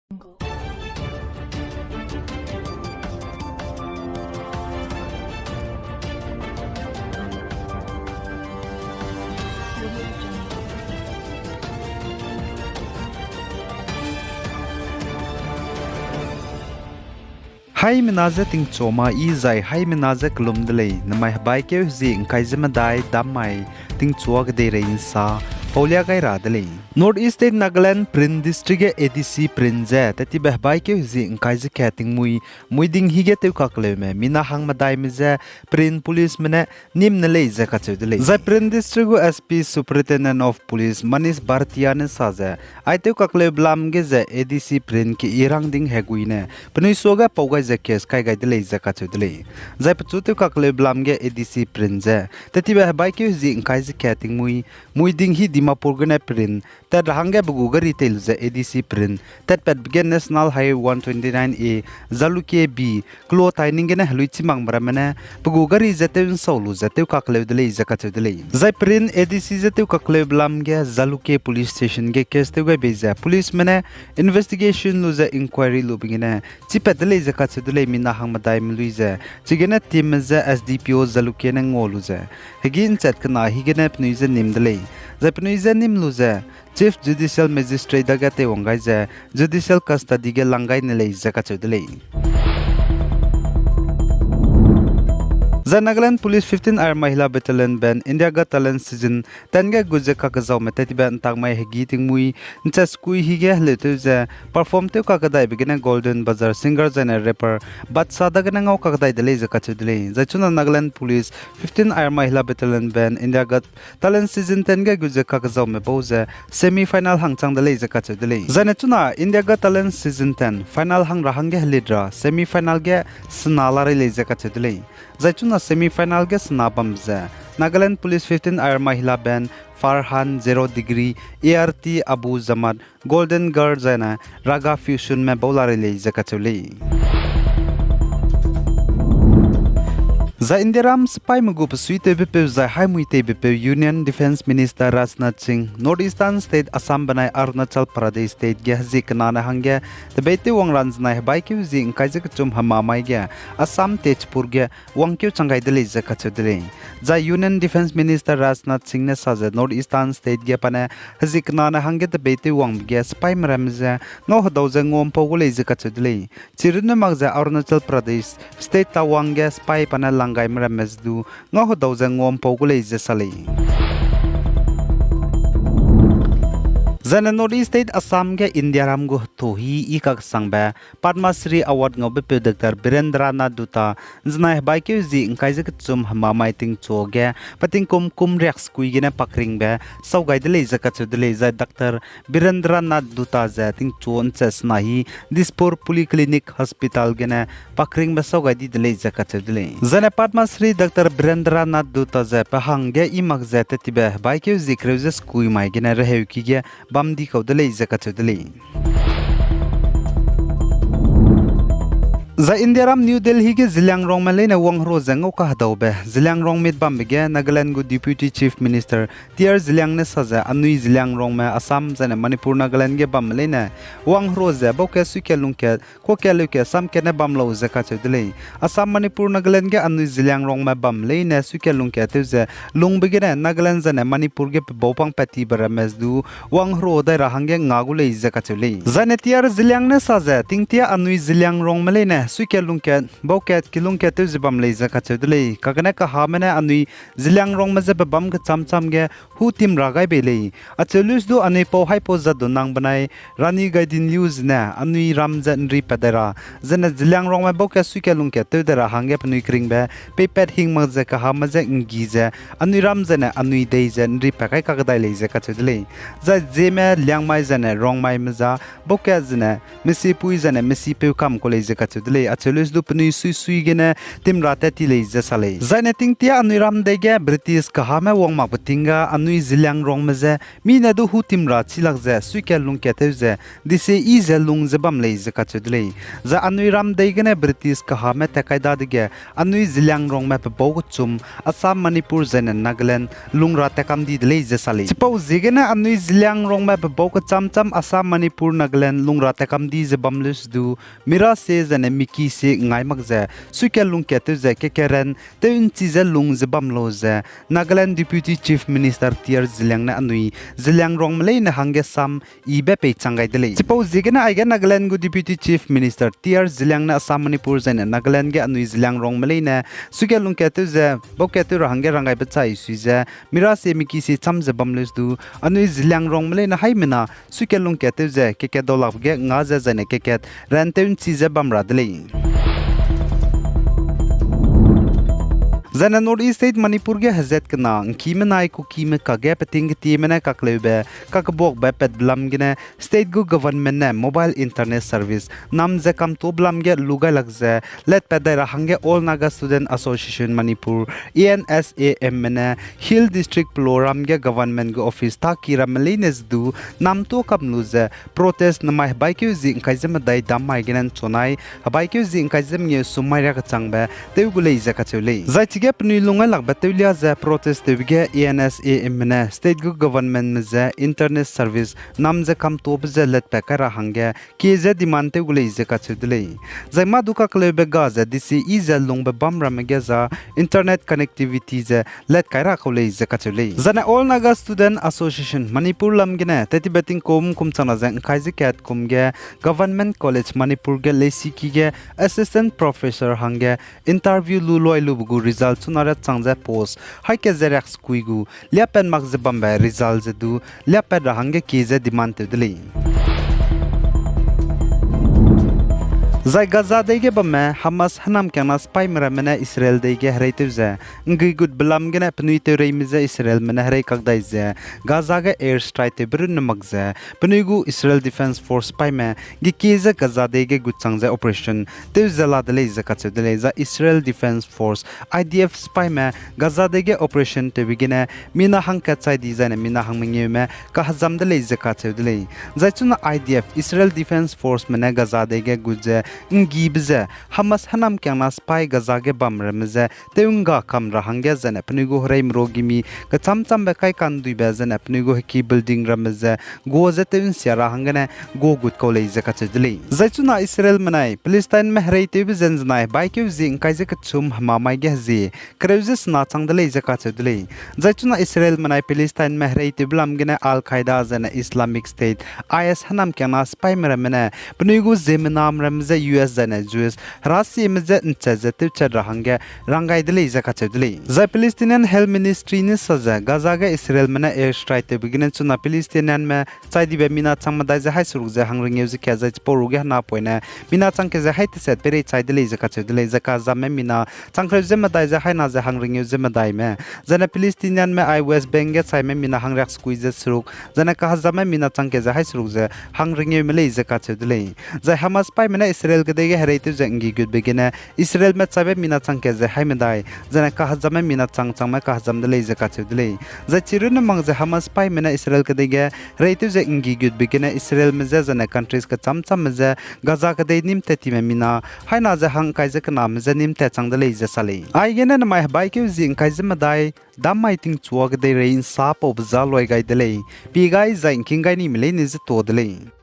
Hai menaza ting choma I zai hai menaza klum delay namai bai ke zi kai zema dai damai ting chuak de rein sa Paulia kai ra delay North East State Nagaland Print District ADC Print ze tati beh bai ke zi kai ze kating mui ding hige te kakle me mina hang madai me ze Print Police mene nim ne lei ze ka chu delay zai Print District SP Superintendent of Police Manis Bhartiya ne sa ze ai te kakle blam ge ze ADC Print ki irang ding hegui ne pnui soga pauga ze kes kai gai delay ze ka chu delay zai pachu te kakle blam ge ADC Print ze tati beh bai ke zi kai ze kating mui ding hi Dimapur gane Print tat hange bugu gari tel ze ADC Print tat pet begin National Highway 129A Zaluke B klo taining gane halui chimang maramane bugu gari zete solu zete kakle delay ze ka chu delay zai Print ADC zete kakle blam ge Zaluke Police Station ge kes te gai beza police mane investigation lu ze inquiry lu bingine chipet delay ze ka chu delay mina hang madai mlui ze chigene team ze SDPO Zaluke ne ngolu ze hegin chat kana higene pnui ze nim delay zai pnui ze nim lu ze Chief Judicial Magistrate daga te wangai ze judicial custody ge langai ne lei ze ka chu delay The Nagaland Police 15 Air Mahila Battalion Band India Got Talent Season Tanga Guze Kakazau Metati Ban Tangmai Hegi Tingmui Ncha Skui Hige Letu Ze Perform Te Kakadai Begin Golden Bazaar Singers and Rapper But Sadaganangau Kakadai Delay Zakachu Delay Zachuna Nagaland Police 15 Air Mahila Battalion Band India Got Talent Season Tanga Guze Kakazau Meboze Semi-Final Hangchang Delay Zakachu Delay Zanachuna India Got Talent Season 10 Final Hang Rahange Lidra Semi-Final Ge Snala Relay Zakachu Delay Zachuna semi-final ge snabam ze Nagaland Police 15 Air Mahila Band Farhan 0 Degree ART Abu Zamad Golden Girl zena Raga Fusion me bola relay zakachuli Za Indiram spy magup suite bepe za hai muite bepe Union Defense Minister Rajnath Singh Northeastern State Assam banai Arunachal Pradesh State ge zik nana hangge the bete wang ranjnai bai kyu jing kaijak chum hama mai ge Assam Tejpur ge wang kyu changai dele zakachudre za Union Defense Minister Rajnath Singh ne saje Northeastern State ge pane zik nana hangge the bete wang ge spy maramje no hodau je ngom pogule zakachudle chirne magja Arunachal Pradesh State tawang ge spy pane Langai Mramesdu Ngo Dozang Wom Pogule Zesali Zana Northeast State Assam ge India Ram go tohi ikak sangba Padma Shri Award ngobe pe Dr. Birendranath Dutta znai bai ke zi ingkai je chum hama mai ting choge pating kum rex kui gene pakring be sau gai de le zaka chu de le za Dr. Birendranath Dutta za ting chon chas nahi Dispur Polyclinic Hospital gene pakring be sau gai de le zaka chu de le zana Padma Shri Dr. Birendranath Dutta za pahang ge imak za te tibe bai ke zi kreuses kui mai gene rehew ki ge Bamdi kaudale zakachudale Za Indiaram New Delhi ge Zilang Rong Malay na wang ro zango ka hadaube Zilang Rong mit bam ge Nagaland go Deputy Chief Minister Tiar Zilang ne saza anui Zilang Rong ma Assam zana Manipur Nagaland ge bam malay na wang ro za boke suke lungke ko ke luke sam ke na bam lo zakachudale Assam Manipur Nagaland ge anui Zilang Rong ma bam malay na suke lungke te za lung begina Nagaland zana Manipur ge bopang pati barames du wang ro da rahange ngagule zakachule zana tiar Zilang ne saza tingtia anui Zilang Rong malay na suike lungket boket kilungket tu zibam le zakachudle kagane ka hamene anui Zilang Rong ma zeba bam ka cham ge hu tim ragai bele achelus du anei po hai po zadu nang banai rani gaidin news na anui ramjan ri padara zena Zilang Rong ma boket suike lungket tu dara hange panui kring be pepet hing ma ze ka hama ze ngi ze anui ramjana anui dei zen ri pakai ka gadai le zakachudle za Zeme liang mai zana rong mai maza boket zena misi pui zana misi pe kam ko le zakachudle dele achelis du pnui sui gene timrate ti le jasale zaine tingtia anuram dege British kahame wongma patinga anui zilang rong meze mina du hu timra chilakje suikel lungke teuze dise ize lung zebam le zakachudle za anuram degene British kahame tekaida dige anui zilang rong ma pabo chum Assam Manipur zaine Nagaland lungra tekam di le jasale chipo zigene anui zilang rong ma pabo cham Assam Manipur Nagaland lungra tekam di zebam lus du mira se zaine miki se ngai makje suikel lungke teuze kekeren teun chize lung zebam loze Nagaland Deputy Chief Minister Tier Zilang na anui Zilang rong malay na hangge sam ibe pe changai dele chipo zigena aiga Nagaland gu Deputy Chief Minister Tier Zilang na Assam Manipur zaina Nagaland ge anui Zilang rong malay na suge lung ketu ze boketu hangge rangai bachai suize mira se miki se chamze bamlus du anui Zilang rong malay na haimena suge lung ketu ze keke dolap ge ngaza zaina keket ranteun chize bamra dele Zana North East State Manipur ge hazet kana kime nai ku kime ka ge pating ti mena ka klebe ka bok ba pet blam gene state gu government ne mobile internet service nam je kam to blam ge luga lagze let pedai hange all Naga Student Association Manipur NSA mena Hill District Ploram ge government gu office ta kira malines du nam to kam luze protest na mai baikyu zi kaizem dai dam mai genen chonai baikyu zi kaizem nge sumai ra ka changba teugule iza ka chule zai Pnui lunga lak batulia za protest tebige NSA mena state gu government meze internet service namze kam to bze let pekara hange keze demand te gule ize ka chudle zaima duka klebe gaza disi ize lungbe bamra megeza internet connectivity ze let kaira khole ize ka chule zana all Naga Student Association Manipur lamgene teti beting kum chana zang khaiji kat kumge government college Manipur ge lesi kige assistant professor hange interview luloi lubugu result sunara changja post haike zerex kuigu liapen magze bamba result zedu liapen rahange kize demand tedli Zai Gaza dege bame Hamas hanam kana spy mera mena Israel dege hreitevze ngi good blam gena pnui te reimize Israel mena hrei kakdaize Gaza ge air strike te brun magze pnuigu Israel Defense Force spy me gi kize Gaza dege good changza operation te zala dele zakatse dele za Israel Defense Force IDF spy me Gaza dege operation te bigene mina hang ka chai design mina hang menge me ka hazam dele zakatse dele za chuna IDF Israel Defense Force mena Gaza dege guje Ngibze Hamas hanam kyana spy Gaza ge bamre meze teunga kamra hange zane pnigo hreim rogimi ka chamcham be kai kan dui be zane pnigo ki building rameze go ze teun siara hangene go gut college ka chedli zaichuna Israel manai Palestine me hrei te be zenznai bai ke zing kai ze ka chum hama mai ge zi kreuses na changdle ze ka chedli zaichuna Israel manai Palestine me hrei te blam gene Al Qaeda zane Islamic State IS hanam kyana spy mera mena pnigo Zeme nam ramze US zane Jews rasi meze ncheze tevche rahange rangai dele izaka chedle za Palestinian Health Ministry ne saza Gaza ge Israel mena air strike te beginen chuna Palestinian me chaidi be mina changma dai za haisuru ze hangring yuzi ke za poru ge na poina mina changke za haite set pere chaidi le izaka chedle zaka za me mina changkre ze ma dai za haina za hangring yuzi ma dai me zana Palestinian me I West Bank ge chai me mina hangrak squeeze suruk zana ka za me mina changke za haisuru ze hangring yu me le izaka chedle za Hamas pai mena Israel gedege hereitu jangi gud begina Israel met sabe mina changke ze haimedai jana ka hazame mina changchangma ka hazam dele je ka chudle za chirun mangje Hamas pai mena Israel gedege hereitu jangi gud begina Israel meze jana countries ka chamcham meze Gaza gede nim teti me mina haina je hang kai je kana meze nim te changdele je sale ai gena na mai bai ke jing kai je madai dam mai ting chuak de rein sa po bza loi gai dele pi gai za king gai ni mele ni je to dele